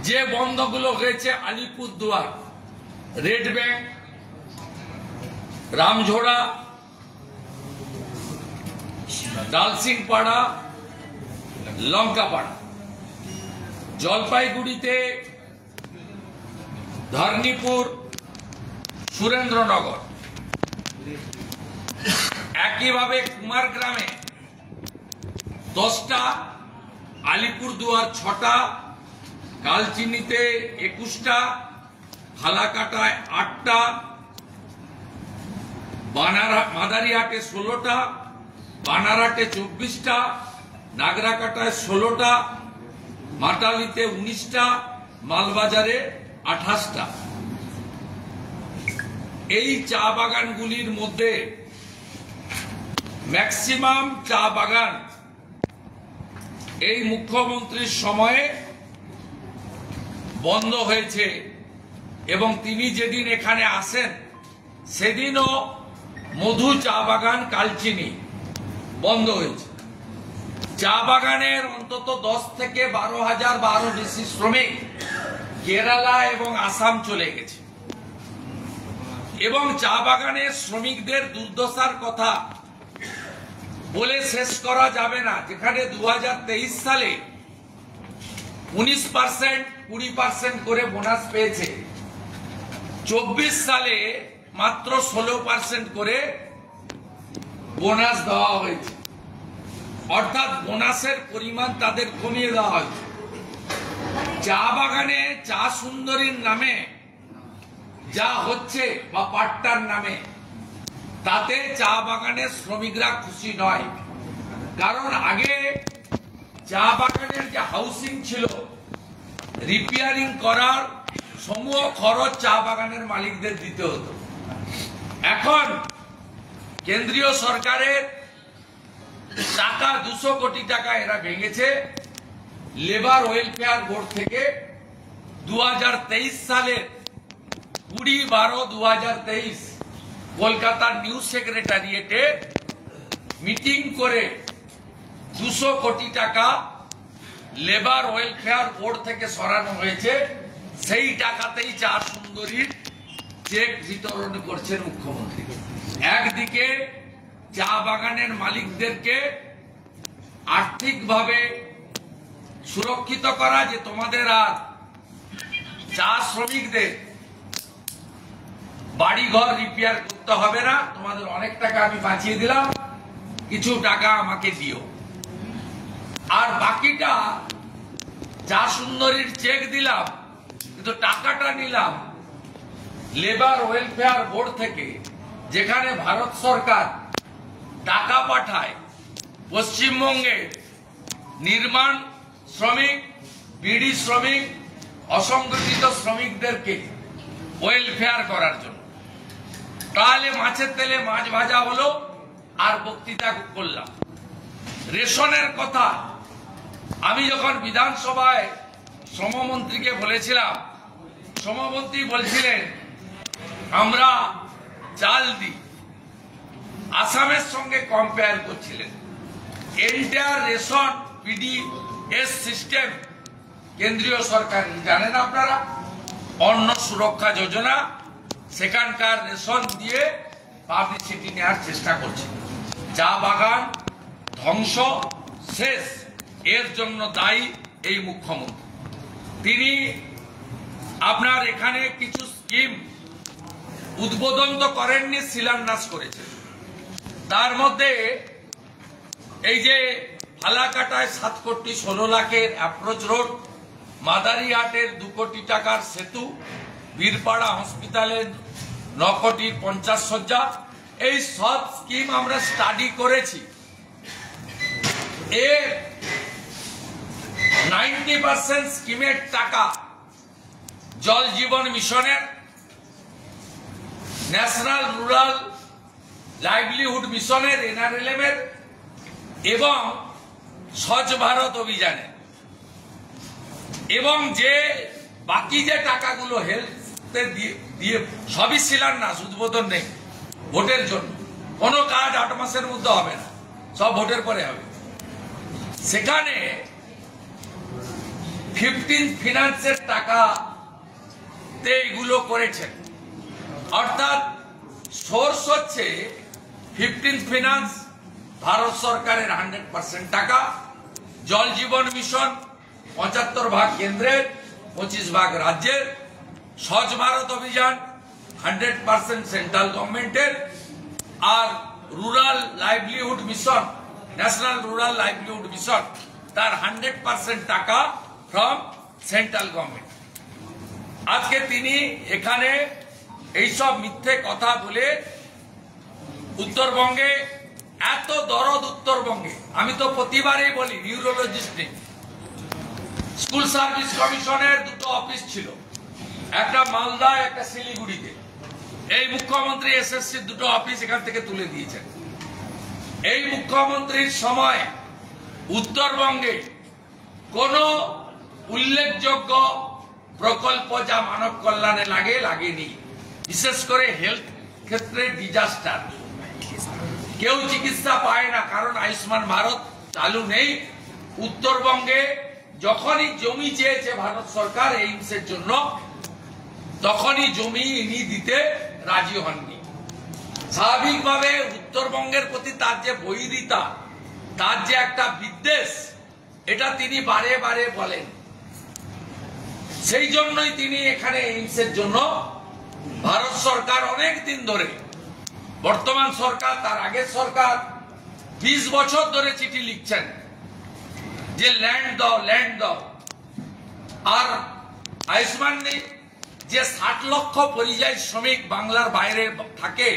যে বন্ধগুলো হয়েছে Alipurduar, red bank, Ramjhora, ডালসিংপাড়া, Lankapara, জলপাইগুড়িতে ধর্নীপুর, সুরেন্দ্রনগর, একইভাবে কুমারগ্রামে 10টা, আলিপুরদুয়ার 6টা, কালচিনিতে 21টা, ফালাকাটায় 8টা, মাদারিহাটে 16টা, বানারহাটে 24টা, নাগরাকাটায় 16টা, মাটালিতে 19টা, মালবাজারে 28টা। এই চা বাগানগুলির মধ্যে ম্যাক্সিমাম চা বাগান এই মুখ্যমন্ত্রীর সময়ে বন্ধ হয়েছে এবং তিনি যেদিন এখানে আসেন সেদিনও মধু চা বাগান কালচিনি বন্ধ হয়েছে। চা বাগানের অন্তত 10 থেকে 12,000 বা আরো বেশি শ্রমিক কেরালা এবং আসাম চলে গেছে এবং চা বাগানের শ্রমিকদের দুর্দশার কথা বলে শেষ করা যাবে না। যেখানে 2023 সালে 19%, 20% করে বোনাস পেয়েছে, 24 সালে মাত্র 16% করে বোনাস দেওয়া হয়েছে, অর্থাৎ বোনাসের পরিমাণ তাদের কমিয়ে দেওয়া হয়েছে। চা বাগানে চা সুন্দরীর নামে যা হচ্ছে বা পাট্টার নামে, তাতে চা বাগানের শ্রমিকরা খুশি নয়। কারণ আগে চা বাগানের যে হাউসিং ছিল, রিপেয়ারিং করার সমূহ খরচ চা বাগানের মালিকদের দিতে হতো। এখন কেন্দ্রীয় সরকারের টাকা 200 কোটি টাকা এরা ভেঙেছে লেবার ওয়েলফেয়ার বোর্ড থেকে। 2023 সালের 20-12-2023 কলকাতার নিউজ সেক্রেটারিয়েটে মিটিং করে 200 কোটি টাকা লেবার ওয়েলফেয়ার বোর্ড থেকে সরানো হয়েছে। সেই টাকাতেই চা সুন্দরীর চেক বিতরণ করছেন মুখ্যমন্ত্রী। একদিকে চা বাগানের মালিকদেরকে আর্থিকভাবে সুরক্ষিত করা, যে তোমাদের আর চা শ্রমিকদের বাড়িঘর রিপেয়ার করতে হবে না, তোমাদের অনেক টাকা আমি বাঁচিয়ে দিলাম, কিছু টাকা আমাকে দিও। আর বাকিটা চা সুন্দরীর চেক দিলাম, কিন্তু টাকাটা নিলাম লেবার ওয়েলফেয়ার বোর্ড থেকে, যেখানে ভারত সরকার টাকা পাঠায় পশ্চিমবঙ্গে নির্মাণ শ্রমিক, বিড়ি শ্রমিক, অসংগঠিত শ্রমিকদেরকে ওয়েলফেয়ার করার জন্য। তাহলে মাছের তেলে মাছ ভাজা হলো আর বক্তৃতা করলাম। রেশনের কথা আমি যখন বিধানসভায় শ্রমমন্ত্রীকে বলেছিলাম, শ্রমমন্ত্রী বলছিলেন আমরা চাল দিই, আসামের সঙ্গে কম্পেয়ার করছিলেন। এন্টায়ার রেশন পিডিএস সিস্টেম কেন্দ্রীয় সরকার, জানেন আপনারা, অন্ন সুরক্ষা যোজনা, সেখানকার রেশন দিয়ে পাবলিসিটি নেওয়ার চেষ্টা করছে। চা বাগান ধ্বংস শেষ, এর জন্য দায়ী এই মুখ্যমন্ত্রী। তিনি আপনার এখানে কিছু স্কিম উদ্বোধন তো করেননি, শিলান্যাস করেছেন। তার মধ্যে এই যে ফালাকাটায় 7 কোটি 16 লাখের অ্যাপ্রোচ রোড, মাদারিহাটের 2 কোটি টাকার সেতু, বীরপাড়া হসপিটালের 9 কোটির 50 শয্যা, এই সব স্কিম আমরা স্টাডি করেছি। এর 90% স্কিমের টাকা জল জীবন মিশনের, ন্যাশনাল রুরাল লাইভলিহুড মিশনের, NRLM এর এবং স্বচ্ছ ভারত অভিযানের। এবং যে বাকি যে টাকাগুলো হেলথে দিয়ে সবই শিলান্যাস, উদ্বোধন নেই, ভোটের জন্য। কোনো কাজ 8 মাসের মধ্যে হবে না, সব ভোটের পরে হবে। সেখানে 15 ফিনান্সের টাকাতে এগুলো করেছেন, অর্থাৎ সোর্স হচ্ছে 15 ফিনান্স, ভারত সরকারের 100% টাকা, জল জীবন মিশন 75 ভাগ কেন্দ্রের, 25 ভাগ রাজ্যের, স্বচ্ছ ভারত অভিযান 100% সেন্ট্রাল গভর্নমেন্টের, আর rural livelihood mission, national rural livelihood mission, তার 100% টাকা ফ্রম সেন্ট্রাল গভর্নমেন্ট। আজকে তিনি এখানে এইসব মিথ্যে কথা বলে উত্তরবঙ্গে এত দরদ, উত্তরবঙ্গে আমি তো প্রতিবারই বলি নিউরোলজিস্ট নেই। স্কুল সার্ভিস কমিশনের দুটো অফিস ছিল, একটা মালদা, একটা শিলিগুড়িতে। এই মুখ্যমন্ত্রী এসএসসির দুটো অফিস এখান থেকে তুলে দিয়েছেন। এই মুখ্যমন্ত্রীর সময় উত্তরবঙ্গে কোন উল্লেখযোগ্য প্রকল্প যা মানব কল্যাণে লাগেনি, বিশেষ করে হেলথ ক্ষেত্রে ডিজাস্টার। কেউ চিকিৎসা পায় না, কারণ আয়ুষ্মান ভারত চালু নেই। উত্তরবঙ্গে যখনই জমি চেয়েছে ভারত সরকার এইমসের জন্য, তখনই জমি ইনি দিতে রাজি হননি। স্বাভাবিকভাবে উত্তরবঙ্গের প্রতি তার যে বৈরিতা, তার যে একটা বিদ্বেষ, এটা তিনি বারে বারে বলেন। সেই জন্যই তিনি এখানে এইমসের জন্য ভারত সরকার অনেক দিন ধরে, বর্তমান সরকার, তার আগের সরকার 20 বছর ধরে চিঠি লিখছেন যে ল্যান্ড দাও, ল্যান্ড দাও। আর আয়ুষ্মান নেই যে 60 লক্ষ পরিযায়ী শ্রমিক বাংলার বাইরে থাকে,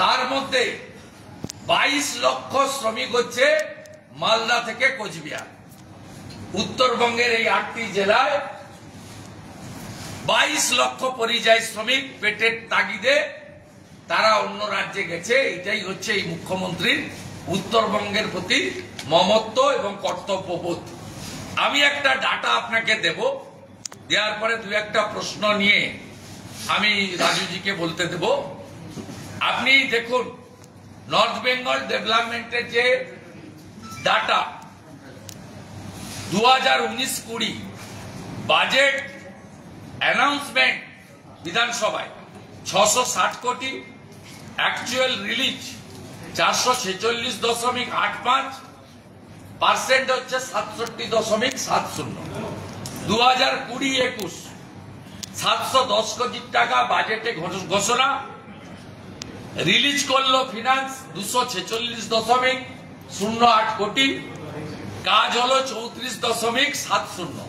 তার মধ্যে 22 লক্ষ শ্রমিক হচ্ছে মালদা থেকে কোচবিহার। উত্তরবঙ্গের এই 8টি জেলায় 22 লক্ষ পরিযায়ী শ্রমিক পেটের তাগিদে তারা অন্য রাজ্যে গেছে। এটাই হচ্ছে এই মুখ্যমন্ত্রীর উত্তরবঙ্গের প্রতি মমত্ব এবং কর্তব্যবোধ। আমি একটা ডাটা আপনাকে দেব, দেওয়ার পরে দু একটা প্রশ্ন নিয়ে আমি রাজুজিকে বলতে দেব। আপনি দেখুন, নর্থ বেঙ্গল ডেভেলপমেন্টের যে ডাটা 2019-20 বাজেট অ্যানাউন্সমেন্ট বিধানসভায় 660 কোটি, অ্যাকচুয়াল রিলিজ 446.85%, হচ্ছে 67.70। 2020-21 710 কোটি টাকা বাজেটে ঘোষণা, রিলিজ করলো ফিনান্স 246.08 কোটি, কাজ হলো 34.70।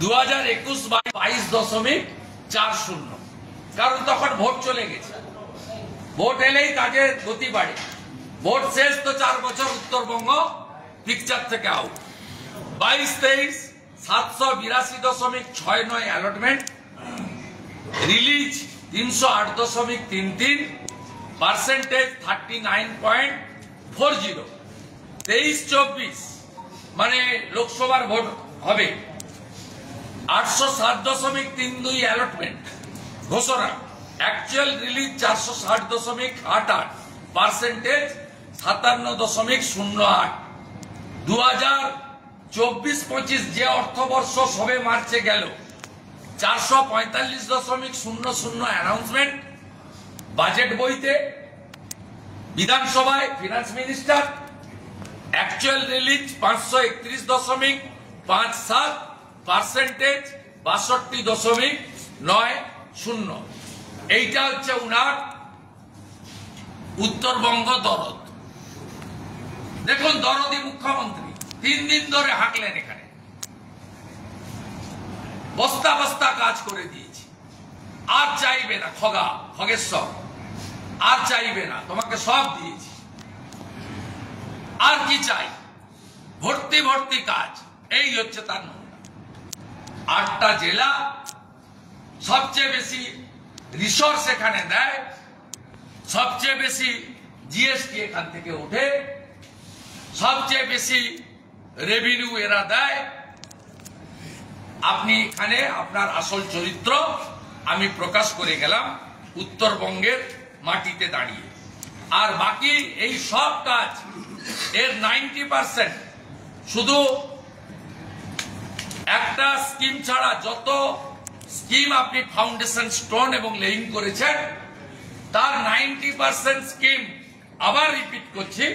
2021-22 22.40, কারণ তখন ভোট চলে গেছে। ভোট এলেই কাজের গতি বাড়ে। ভোট শেষ তো 4 বছর উত্তরবঙ্গ পিকচার থেকে আউট। 22-23 782.69 allotment, release 308.33, percentage 39.40। 23-24 মানে লোকসভার ভোট হবে, 807.32 অ্যালটমেন্ট ঘোষণা, অ্যাকচুয়াল রিলিজ 460.88, পার্সেন্টেজ 57.08। 2024-25 যে অর্থবর্ষ সবে মার্চে গেল 445.00 অ্যানাউন্সমেন্ট বাজেট বইতে, বিধানসভায় finance minister, actual release 531.57, percentage 62.90। এইটা হচ্ছে উনার উত্তরবঙ্গ দরদ। দেখুন, দরদি মুখ্যমন্ত্রী 3 দিন ধরে হাঁকলেন এখানে, বস্তা বস্তা কাজ করে দিয়েছি, আর চাইবে না। খগেশ্বর আর চাইবে না, তোমাকে সব দিয়েছি, আর কি চাই? ভর্তি ভর্তি কাজ। এই হচ্ছে তার নমুনা। 8টা জেলা, সবচেয়ে বেশি রিসোর্স এখানে দেয়, সবচেয়ে বেশি জিএসটি এখান থেকে ওঠে, সবচেয়ে বেশি রেভিনিউ এরা দেয়। আপনি এখানে আপনার আসল চরিত্র আমি প্রকাশ করে গেলাম উত্তরবঙ্গের মাটিতে দাঁড়িয়ে। আর বাকি এই সব কাজ এর 90% শুধু একটা স্কিম ছাড়া যত স্কিম আপনি ফাউন্ডেশন স্টোন এবং লেইং করেছেন তার 90% স্কিম, আবার রিপিট করছি,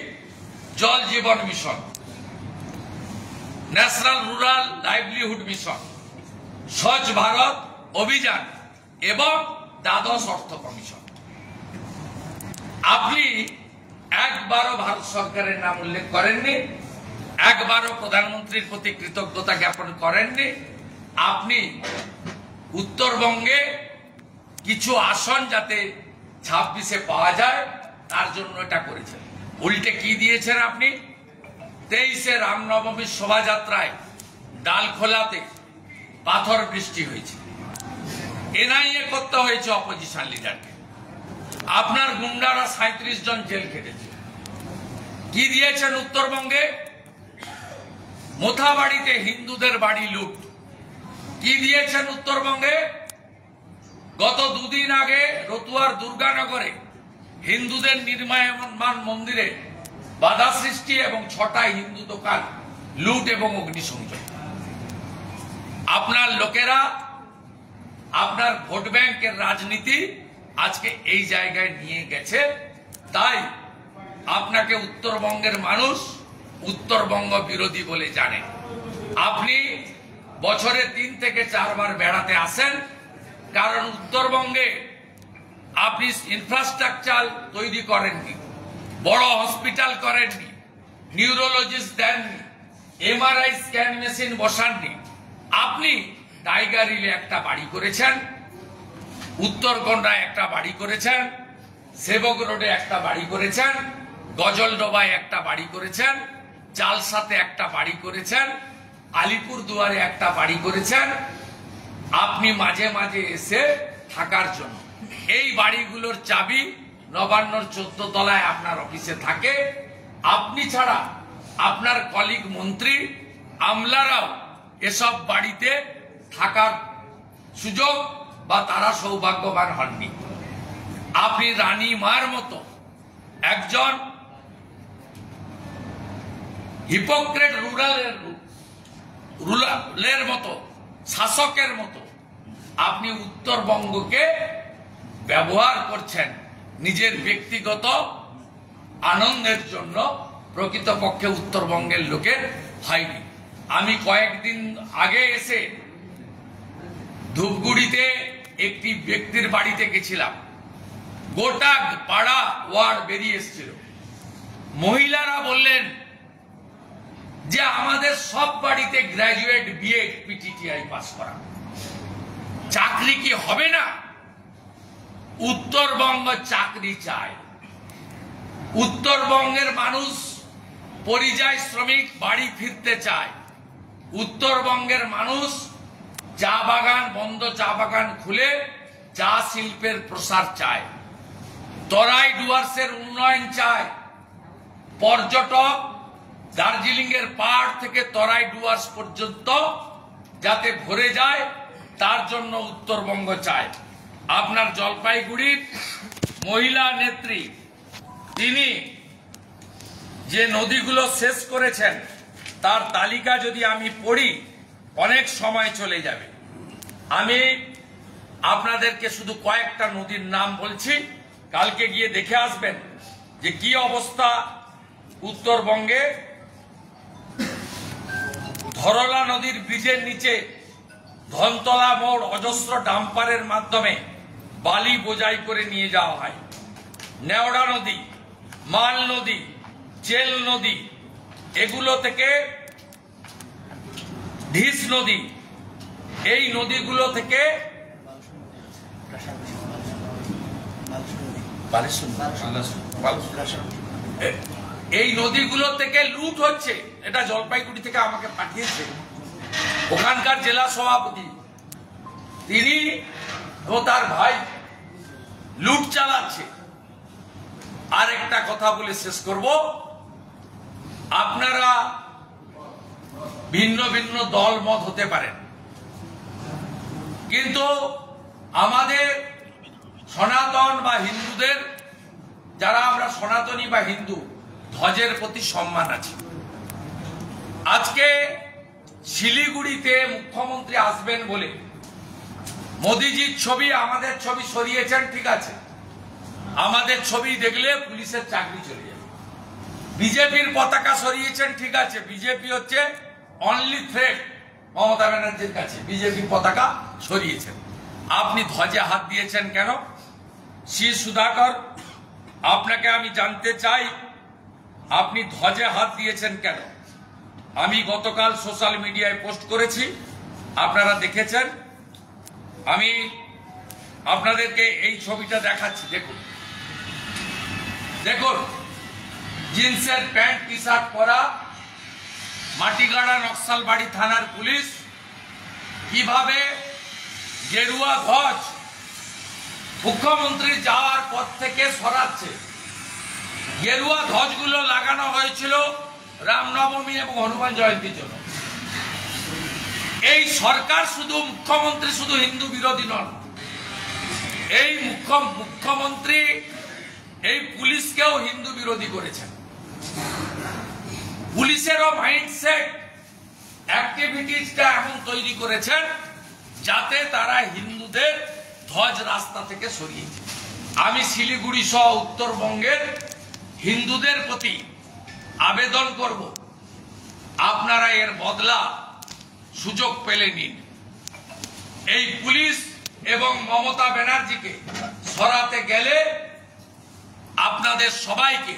Jal Jeevan mission, national rural livelihood mission, স্বচ্ছ ভারত অভিযান এবং দ্বাদশ অর্থ কমিশন। আপনি একবারও ভারত সরকারের নাম উল্লেখ করেননি, একবারও প্রধানমন্ত্রীর প্রতি কৃতজ্ঞতা জ্ঞাপন করেননি। আপনি উত্তরবঙ্গে কিছু আসন যাতে 26-এ পাওয়া যায় তার জন্য এটা করেছেন। উল্টে কি দিয়েছেন আপনি? 23-এ রামনবমীর শোভাযাত্রায় ডালখোলাতে পাথর বৃষ্টি হয়েছে, এনআইএ করতে হয়েছে অপোজিশন লিডারকে, আপনার গুন্ডারা 37 জন জেল খেটেছে। কি দিয়েছেন উত্তরবঙ্গে? মোথাবাড়িতে হিন্দুদের বাড়ি লুট। কি দিয়েছেন উত্তরবঙ্গে? গত দুদিন আগে রতুয়ার দুর্গানগরে হিন্দুদের নির্মাণ মন্দিরে বাধা সৃষ্টি এবং 6টা হিন্দু দোকান লুট এবং অগ্নিসংযোগ। আপনার লোকেরা আপনার ভোট ব্যাংকের রাজনীতি আজকে এই জায়গায় নিয়ে গেছে। তাই আপনাকে উত্তরবঙ্গের মানুষ উত্তরবঙ্গ বিরোধী বলে জানে। আপনি বছরে 3 থেকে 4 বার বেড়াতে আসেন, কারণ উত্তরবঙ্গে আপনি ইনফ্রাস্ট্রাকচার তৈরি করেননি, বড় হসপিটাল করেননি, নিউরোলজিস্ট দেননি, এমআরআই স্ক্যান মেশিন বসাননি। আপনি টাইগার হিলে একটা বাড়ি করেছেন, উত্তরকন্যায় একটা বাড়ি করেছেন, সেবক রোডে একটা বাড়ি করেছেন, গজলডোবায় একটা বাড়ি করেছেন, চালসাতে একটা বাড়ি করেছেন, আলিপুর দুয়ারে একটা বাড়ি করেছেন। আপনি মাঝে মাঝে এসে থাকার জন্য, এই বাড়িগুলোর চাবি নবান্নর 14 তলায় আপনার অফিসে থাকে। আপনি ছাড়া আপনার কলিগ মন্ত্রী আমলারাও এসব বাড়িতে থাকার সুযোগ বা তারা সৌভাগ্যবান হননি। আপনি রানী মার মতো একজন হিপোক্রেট রুরালের মতো শাসকের মতো আপনি উত্তরবঙ্গকে ব্যবহার করছেন নিজের ব্যক্তিগত আনন্দের জন্য। প্রকৃতপক্ষে উত্তরবঙ্গের লোকের হয়নি। আমি কয়েকদিন আগে এসে ধূপগুড়িতে একটি ব্যক্তির বাড়িতে গেছিলাম, গোটা পাড়া ওয়ার্ড বেরিয়ে এসেছিল। মহিলারা বললেন যে আমাদের সব বাড়িতে গ্র্যাজুয়েট, বিএড, পিটিটিআই পাস করা, চাকরি কি হবে না? উত্তরবঙ্গ চাকরি চায়। উত্তরবঙ্গের মানুষ পরিযায়ী শ্রমিক বাড়ি ফিরতে চায়। উত্তরবঙ্গের মানুষ চা বাগান, বন্ধ চা বাগান খুলে চা শিল্পের প্রসার চায়, তরাই ডুয়ার্সের উন্নয়ন চায়, পর্যটক দার্জিলিং এর পাহাড় থেকে তরাই ডুয়ার্স পর্যন্ত যাতে ভরে যায় তার জন্য উত্তরবঙ্গ চায়। আপনার জলপাইগুড়ির মহিলা নেত্রী, তিনি যে নদীগুলো শেষ করেছেন তার তালিকা যদি আমি পড়ি অনেক সময় চলে যাবে। আমি আপনাদেরকে শুধু কয়েকটা নদীর নাম বলছি, কালকে গিয়ে দেখে আসবেন যে কি অবস্থা উত্তরবঙ্গে। ধরলা নদীর ব্রিজের নিচে ধনতলা মোড় অজস্র ডাম্পারের মাধ্যমে বালি বোঝাই করে নিয়ে যাওয়া হয়। নেওড়া নদী, মাল নদী, চেল নদী, এগুলো থেকে ঢিস নদী, এই নদীগুলো থেকে এই নদীগুলো থেকে লুট হচ্ছে। এটা জলপাইগুড়ি থেকে আমাকে পাঠিয়েছে ওখানকার জেলা সভাপতি, তিনি ও তার ভাই লুট চালাচ্ছে। আর একটা কথা বলে শেষ করব, আপনারা ভিন্ন ভিন্ন দল মত হতে পারেন, কিন্তু আমাদের সনাতন বা হিন্দুদের, যারা আমরা সনাতনী বা হিন্দু, ধ্বজের প্রতি সম্মান আছে। আজকে শিলিগুড়িতে মুখ্যমন্ত্রী আসবেন বলে মোদিজির ছবি আমাদের ছবি সরিয়েছেন, ঠিক আছে, আমাদের ছবি দেখলে পুলিশের চাকরি চলে যাবে। বিজেপির পতাকা সরিয়েছেন, ঠিক আছে, বিজেপি হচ্ছে অনলি থ্রেট মমতা ব্যানার্জির কাছে, বিজেপির পতাকা সরিয়েছেন। আপনি ধ্বজে হাত দিয়েছেন কেন? শ্রী সুধাকর, আপনাকে আমি জানতে চাই আপনি ধ্বজে হাত দিয়েছেন কেন? আমি গতকাল সোশ্যাল মিডিয়ায় পোস্ট করেছি, আপনারা দেখেছেন। আমি আপনাদেরকে এই ছবিটা দেখাচ্ছি, দেখুন দেখুন, জিন্সের প্যান্ট টি শার্ট পরা মাটিগাড়া নকশালবাড়ি থানার পুলিশ কিভাবে গেরুয়া ধ্বজ মুখ্যমন্ত্রী যাওয়ার পর থেকে সরাচ্ছে। গেরুয়া ধ্বজগুলো লাগানো হয়েছিল রামনবমী এবং হনুমান জয়ন্তীর জন্য। এই সরকার শুধু মুখ্যমন্ত্রী শুধু হিন্দু বিরোধী নন, এই মুখ্যমন্ত্রী এই পুলিশকেও হিন্দু বিরোধী করেছেন। পুলিশেরও মাইন্ডসেট অ্যাক্টিভিটিসটা এমন তৈরি করেছেন যাতে তারা হিন্দুদের ধ্বজ রাস্তা থেকে সরিয়েছে। আমি শিলিগুড়ি সহ উত্তরবঙ্গের হিন্দুদের প্রতি আবেদন করব, আপনারা এর বদলা সুযোগ পেলে নিন। এই পুলিশ এবং মমতা ব্যানার্জিকে সরাতে গেলে আপনাদের সবাইকে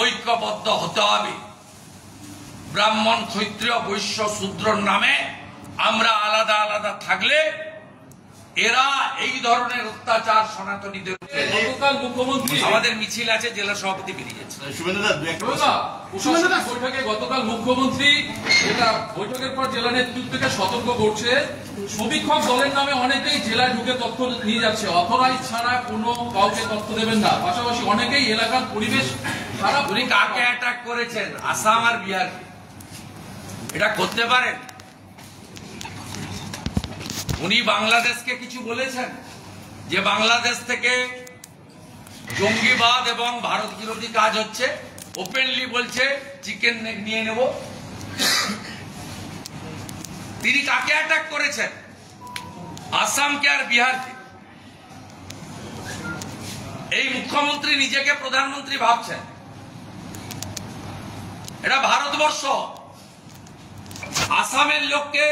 ঐক্যবদ্ধ হতে হবে। ব্রাহ্মণ, ক্ষত্রিয়, বৈশ্য, শূদ্রর নামে আমরা আলাদা আলাদা থাকলে এরা এই ধরনের অত্যাচার সনাতনীদের। গতকাল মুখ্যমন্ত্রী, আমাদের মিছিল আছে, জেলা সভাপতি বেরিয়ে যাচ্ছে। বৈঠকে গতকাল মুখ্যমন্ত্রী এটা বৈঠকের পর জেলা নেতৃত্বকে সতর্ক করছে, সমীক্ষক দলের নামে অনেকেই জেলায় ঢুকে তথ্য নিয়ে যাচ্ছে, অথরাইজ ছাড়া কোনো কাউকে তথ্য দেবেন না। পাশাপাশি অনেকেই এলাকার পরিবেশ খারাপ। উনি কাকে অ্যাটাক করেছেন? আসাম আর বিহার। এটা করতে পারেন? উনি বাংলাদেশকে কিছু বলেছেন যে বাংলাদেশ থেকে জঙ্গিবাদ এবং ভারত বিরোধী কাজ হচ্ছে? ওপেনলি বলছে চিকেন নিয়ে নেব। তিনি কাকে অ্যাটাক করেছেন? আসামকে আর বিহারকে। এই মুখ্যমন্ত্রী নিজেকে প্রধানমন্ত্রী ভাবছেন। এটা ভারতবর্ষ। আসামের লোককে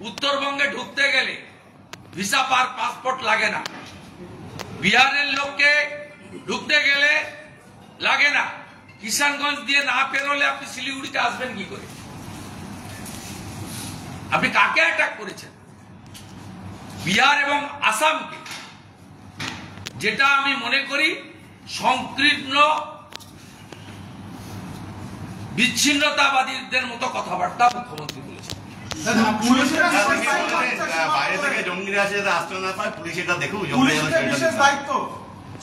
উত্তরবঙ্গে ঢুকতে গেলে ভিসা পাসপোর্ট লাগে না, বিহারের লোককে ঢুকতে গেলে লাগে না। কিষানগঞ্জ দিয়ে না পেরোলে আপনি শিলিগুড়িতে আসবেন কি করে? আপনি কাকে অ্যাটাক করেছেন? বিহার এবং আসামকে, যেটা আমি মনে করি সংকীর্ণ বিচ্ছিন্নতাবাদীদের মতো কথাবার্তা মুখ্যমন্ত্রী বলেছেন। বাইরে থেকে জঙ্গিরা আসে, আসতে না পায়, পুলিশ এটা দেখুক। বিশেষ দায়িত্ব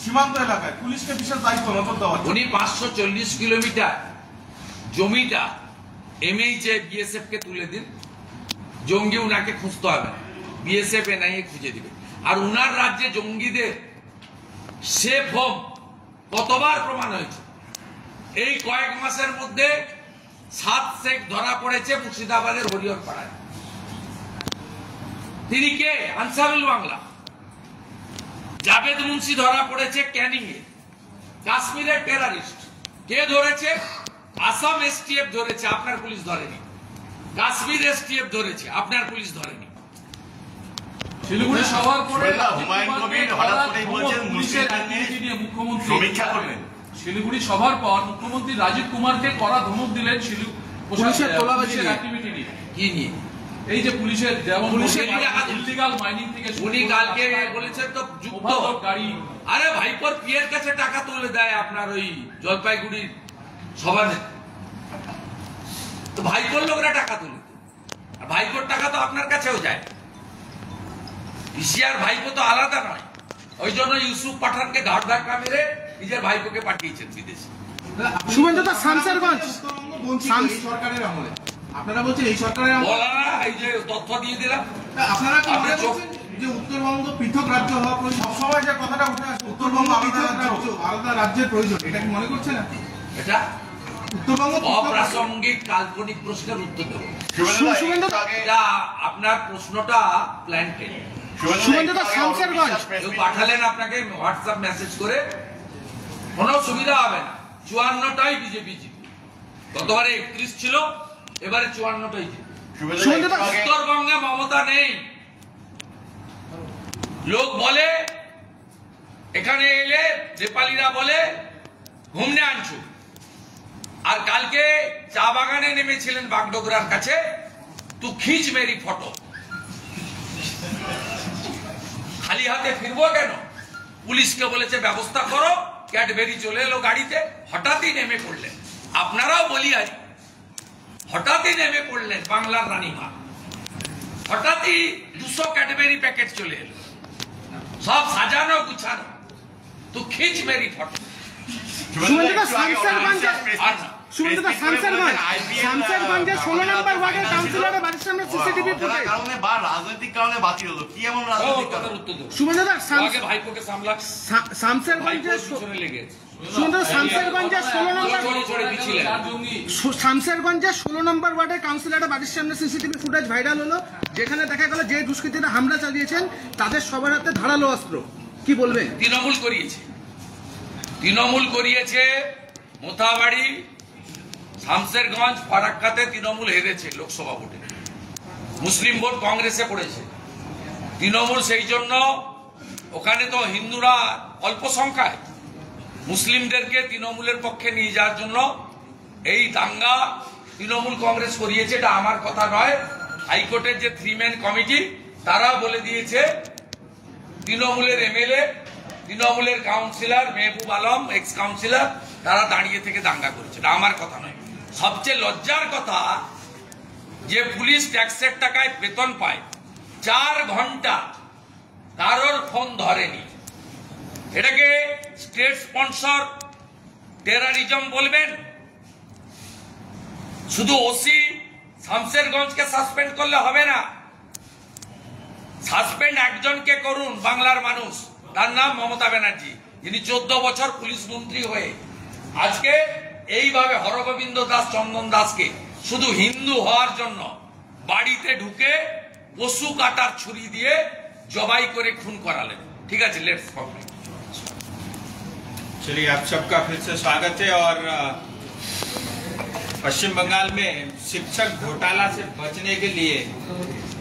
সীমান্ত এলাকায় পুলিশকে বিশেষ দায়িত্ব নজর দেওয়া। উনি 540 কিলোমিটার জমিটা এমএইচএ বিএসএফ কে তুলে দিন, জঙ্গি উনাকে খুঁজতে হবে, বিএসএফ এনআইএ খুঁজে দিবে। আর উনার রাজ্যে জঙ্গিদের সেফ হোম কতবার প্রমাণ হয়েছে। এই কয়েক মাসের মধ্যে 7 শেখ ধরা পড়েছে মুর্শিদাবাদের হরিহরপাড়ায়। তিনি কে? আনসারুল বাংলা। জাভেদ মুন্সি ধরা পড়েছে ক্যানিং এ, কাশ্মীরের টেরারিস্ট। কে ধরেছে? আসাম এসটিএফ ধরেছে, আপনার পুলিশ ধরেনি। কাশ্মীর এসটিএফ ধরেছে, আপনার পুলিশ ধরেনি। শিলিগুড়ি সভার পরে হুমায়ুন কবির হঠাৎ করেই বলছেন মুখ্যমন্ত্রী সমীক্ষা করবেন। শিলিগুড়ি সভার পর মুখ্যমন্ত্রী রাজীব কুমারকে কড়া ধমক দিলেন পুলিশের তোলাবাজির অ্যাক্টিভিটি নিয়ে। কি নিয়ে? এই যে পুলিশের যেমন ইলিগাল মাইনিং থেকে উনি কালকে বলেছেন তো যুক্ত গাড়ি। আরে ভাইপোর পিয়ের কাছে টাকা তুলে দেয় আপনার ওই জলপাইগুড়ির সভানে, তো ভাইপোর লোকরা টাকা তুলে, আর ভাইপোর টাকা তো আপনার কাছেও যায়। ইসিয়ার ভাইপো তো আলাদা নয়, ওই জন্য ইউসুফ পাঠানকে ঘাট ধাক্কা মেরে নিজের ভাইপোকে পাঠিয়েছেন বিদেশে। সরকারের আমলে আপনারা বলছেন এই সরকারের বলা না, এই যে তথ্য দিয়ে দিলাম। আপনারা কি মনে করছেন যে উত্তরবঙ্গ পৃথক রাজ্য হওয়া প্রয়োজন? সবসময় যে কথাটা উঠে আসে উত্তরবঙ্গ আলাদা রাজ্য, আলাদা রাজ্যের প্রয়োজন, এটা কি মনে করছেন? এটা উত্তরবঙ্গ অপ্রাসঙ্গিক কাল্পনিক প্রশ্নের উত্তর দেবো। শুভেন্দু দা, এটা আপনার প্রশ্নটা প্ল্যান্টেড। শুভেন্দু দা, শামশেরগঞ্জ কেউ পাঠালেন আপনাকে হোয়াটসঅ্যাপ মেসেজ করে, কোনো সুবিধা হবে না। 54টাই বিজেপি জিতবে। গতবারে 31 ছিল, এবারে 54টাই জিতবে। শুভেন্দু দা, উত্তরবঙ্গে মমতা নেই। লোক বলে এখানে এলে নেপালিরা বলে ঘুমনে আনছু, আর কালকে চা বাগানে নেমেছিলেন বাগডোগরার কাছে, তু খিচ মেরি ফটো। খালি হাতে ফিরবো কেন? পুলিশকে বলেছে ব্যবস্থা করো, ক্যাডবেরি চলে এলো গাড়িতে, হঠাৎই নেমে পড়লেন। আপনারাও বলি আজ হঠাৎই নেমে পড়লেন বাংলার রানীমা, হঠাৎই 200 ক্যাডবেরি প্যাকেট চলে এলো, সব সাজানো গুছানো, তু খিচ মেরি ফটো। শুভেন্দু দা, শামশেরগঞ্জে শুভেন্দু দা, শামশেরগঞ্জে 16 নম্বর ওয়ার্ডের কাউন্সিলরের বাড়ির সামনে সিসিটিভি ফুটেজ কারণে বা রাজনৈতিক কারণে বাতিল হলো, কি এমন রাজনৈতিক কারণ? উত্তর দেবো। শুভেন্দু দা, আগে ভাইপোকে সামলা, শামশেরগঞ্জে পিছনে লেগে শুভেন্দু দা, শামশেরগঞ্জে 16 নম্বর ছড়ে পিছিলেন। শামশেরগঞ্জে 16 নম্বর ওয়ার্ডের কাউন্সিলরের বাড়ির সামনে সিসিটিভি ফুটেজ ভাইরাল হলো, যেখানে দেখা গেল যে দুষ্কৃতীরা হামলা চালিয়েছেন তাদের সবার হাতে ধারালো অস্ত্র। কি বলবেন? তৃণমূল করিয়েছে, তৃণমূল করিয়েছে। মোথাবাড়ি, শামশেরগঞ্জ, ফারাক্কাতে তৃণমূল হেরেছে লোকসভা ভোটে, মুসলিম ভোট কংগ্রেসে পড়েছে। তৃণমূল সেই জন্য, ওখানে তো হিন্দুরা অল্প সংখ্যায়, মুসলিমদেরকে তৃণমূলের পক্ষে নিয়ে যাওয়ার জন্য এই দাঙ্গা তৃণমূল কংগ্রেস করিয়েছে। এটা আমার কথা নয়, হাইকোর্টের যে 3 ম্যান কমিটি তারা বলে দিয়েছে তৃণমূলের এমএলএ, তৃণমূলের councillor Mehboob Alam, ex councillor, তারা দাঁড়িয়ে থেকে দাঙ্গা করেছে। এটা আমার কথা নয়। সবচেয়ে লজ্জার কথা যে পুলিশ ট্যাক্সের টাকায় বেতন পায়, 4 ঘন্টা কারোর ফোন ধরেনি। এটাকে স্টেট স্পন্সর টেরারিজম বলবেন? শুধু ওসি শামশেরগঞ্জকে সাসপেন্ড করলে হবে না, সাসপেন্ড একজনকে করুন, বাংলার মানুষ, তার নাম মমতা ব্যানার্জি, যিনি 14 বছর পুলিশ মন্ত্রী হয়ে আজকে এইভাবে হরগোবিন্দ দাস, চন্দন দাসকে শুধু হিন্দু হওয়ার জন্য বাড়িতে ঢুকে পশু কাটার ছুরি দিয়ে জবাই করে খুন করালেন। ঠিক আছে, লেটস কমপ্লিট। चलिए, आप सबका फिर से स्वागत है। और पश्चिम बंगाल में शिक्षक घोटाला से बचने के लिए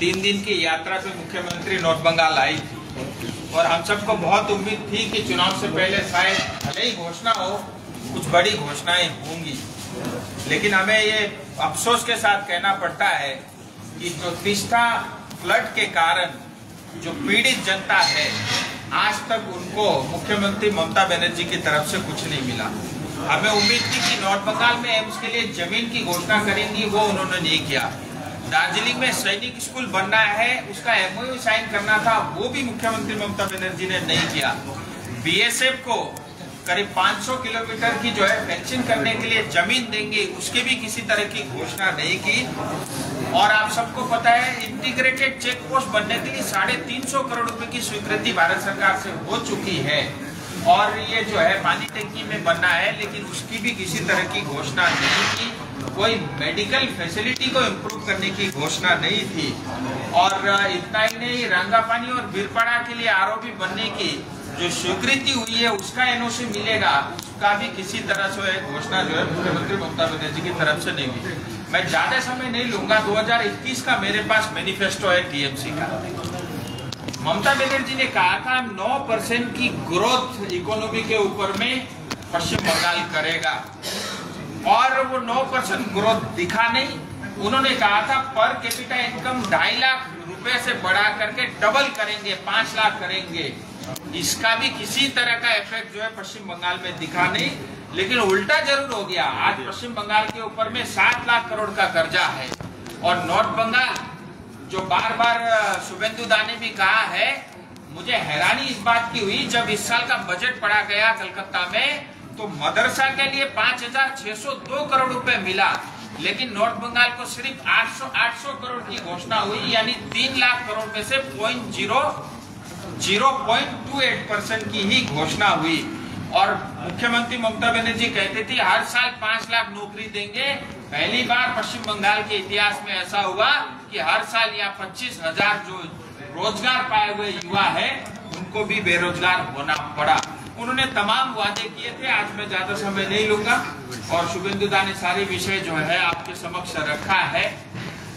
3 दिन की यात्रा पे मुख्यमंत्री नॉर्थ बंगाल आई थी, और हम सबको बहुत उम्मीद थी कि चुनाव से पहले शायद भले ही घोषणा हो, कुछ बड़ी घोषणाएं होंगी। लेकिन हमें ये अफसोस के साथ कहना पड़ता है कि जो तीस्ता फ्लड के कारण जो पीड़ित जनता है, आज तक उनको मुख्यमंत्री ममता बनर्जी की तरफ से कुछ नहीं मिला। हमें उम्मीद थी कि नॉर्थ बंगाल में एम्स के लिए जमीन की घोषणा करेंगी, वो उन्होंने नहीं किया। दार्जिलिंग में सैनिक स्कूल बनना है, उसका एमओयू साइन करना था, वो भी मुख्यमंत्री ममता बनर्जी ने नहीं किया। बीएसएफ को करीब 500 किलोमीटर की जो है फेंसिंग करने के लिए जमीन देंगे, उसके भी किसी तरह की घोषणा नहीं की। और आप सबको पता है, इंटीग्रेटेड चेक पोस्ट बनने के लिए 350 करोड़ रुपए की स्वीकृति भारत सरकार से हो चुकी है, और ये जो है पानी टंकी में बनना है, लेकिन उसकी भी किसी तरह की घोषणा नहीं की। कोई मेडिकल फैसिलिटी को इम्प्रूव करने की घोषणा नहीं थी। और इतना ही नहीं, रंगापानी और बीरपाड़ा के लिए आरओबी बनने की जो स्वीकृति हुई है, उसका एनओसी मिलेगा, उसका भी किसी तरह से घोषणा जो है मुख्यमंत्री ममता बनर्जी की तरफ से नहीं हुई। मैं ज्यादा समय नहीं लूंगा, 2021 का मेरे पास मैनिफेस्टो है टीएमसी का। ममता बनर्जी ने कहा था 9% की ग्रोथ इकोनॉमी के ऊपर में पश्चिम बंगाल करेगा, और वो 9% ग्रोथ दिखा नहीं। उन्होंने कहा था पर कैपिटा इनकम 2.5 लाख रुपए से बढ़ा करके डबल करेंगे, 5 लाख करेंगे। इसका भी किसी तरह का इफेक्ट जो है पश्चिम बंगाल में दिखा नहीं, लेकिन उल्टा जरूर हो गया। आज पश्चिम बंगाल के ऊपर में 7 लाख करोड़ का कर्जा है। और नॉर्थ बंगाल, जो बार बार शुभेंदु दा ने भी कहा है, मुझे हैरानी इस बात की हुई जब इस साल का बजट पढ़ा गया कलकत्ता में, तो मदरसा के लिए 5602 करोड़ रुपए मिला, लेकिन नॉर्थ बंगाल को सिर्फ 800 करोड़ की घोषणा हुई, यानी 3 लाख करोड़ में से 0.28% की ही घोषणा हुई। और मुख्यमंत्री ममता बनर्जी कहते थे हर साल 5 लाख नौकरी देंगे। पहली बार पश्चिम बंगाल के इतिहास में ऐसा हुआ कि हर साल यहाँ 25,000 जो रोजगार पाए हुए युवा है उनको भी बेरोजगार होना पड़ा। उन्होंने तमाम वादे किए थे। आज मैं ज्यादा समय नहीं लूंगा और शुभेंदु दा ने सारे विषय जो है आपके समक्ष रखा है।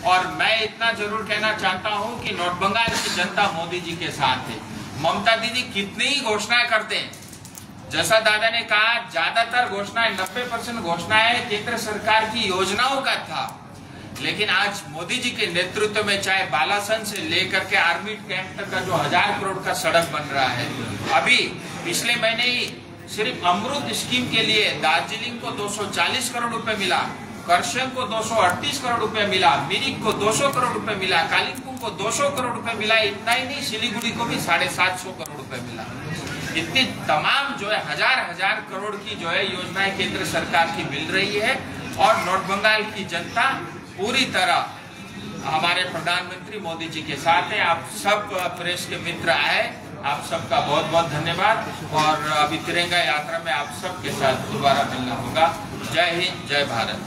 और मैं इतना जरूर कहना चाहता हूं कि नॉर्थ बंगाल की जनता मोदी जी के साथ है। ममता दीदी कितनी ही घोषणाएं करते हैं, जैसा दादा ने कहा ज्यादातर घोषणाएं 90% घोषणाएं केंद्र सरकार की योजनाओं का था। लेकिन आज मोदी जी के नेतृत्व में चाहे बालासन से लेकर के आर्मी कैंप तक का जो 1000 करोड़ का सड़क बन रहा है, अभी पिछले महीने ही सिर्फ अमृत स्कीम के लिए दार्जिलिंग को 240 करोड़ रुपए मिला, करसंग को 238 करोड़ रुपए मिला, मिरिक को 200 करोड़ रुपए मिला, कालिम्पोंग को 200 करोड़ रुपए मिला। इतना ही नहीं, सिलीगुड़ी को भी 750 करोड़ रुपए मिला। इतनी तमाम जो है हजार करोड़ की जो है योजनाएं केंद्र सरकार की मिल रही है। और नॉर्थ बंगाल की जनता पूरी तरह हमारे प्रधानमंत्री मोदी जी के साथ है। आप सब प्रेस के मित्र आए, आप सबका बहुत बहुत धन्यवाद। और अभी तिरंगा यात्रा में आप सबके साथ दोबारा मिलना होगा। जय हिंद, जय भारत।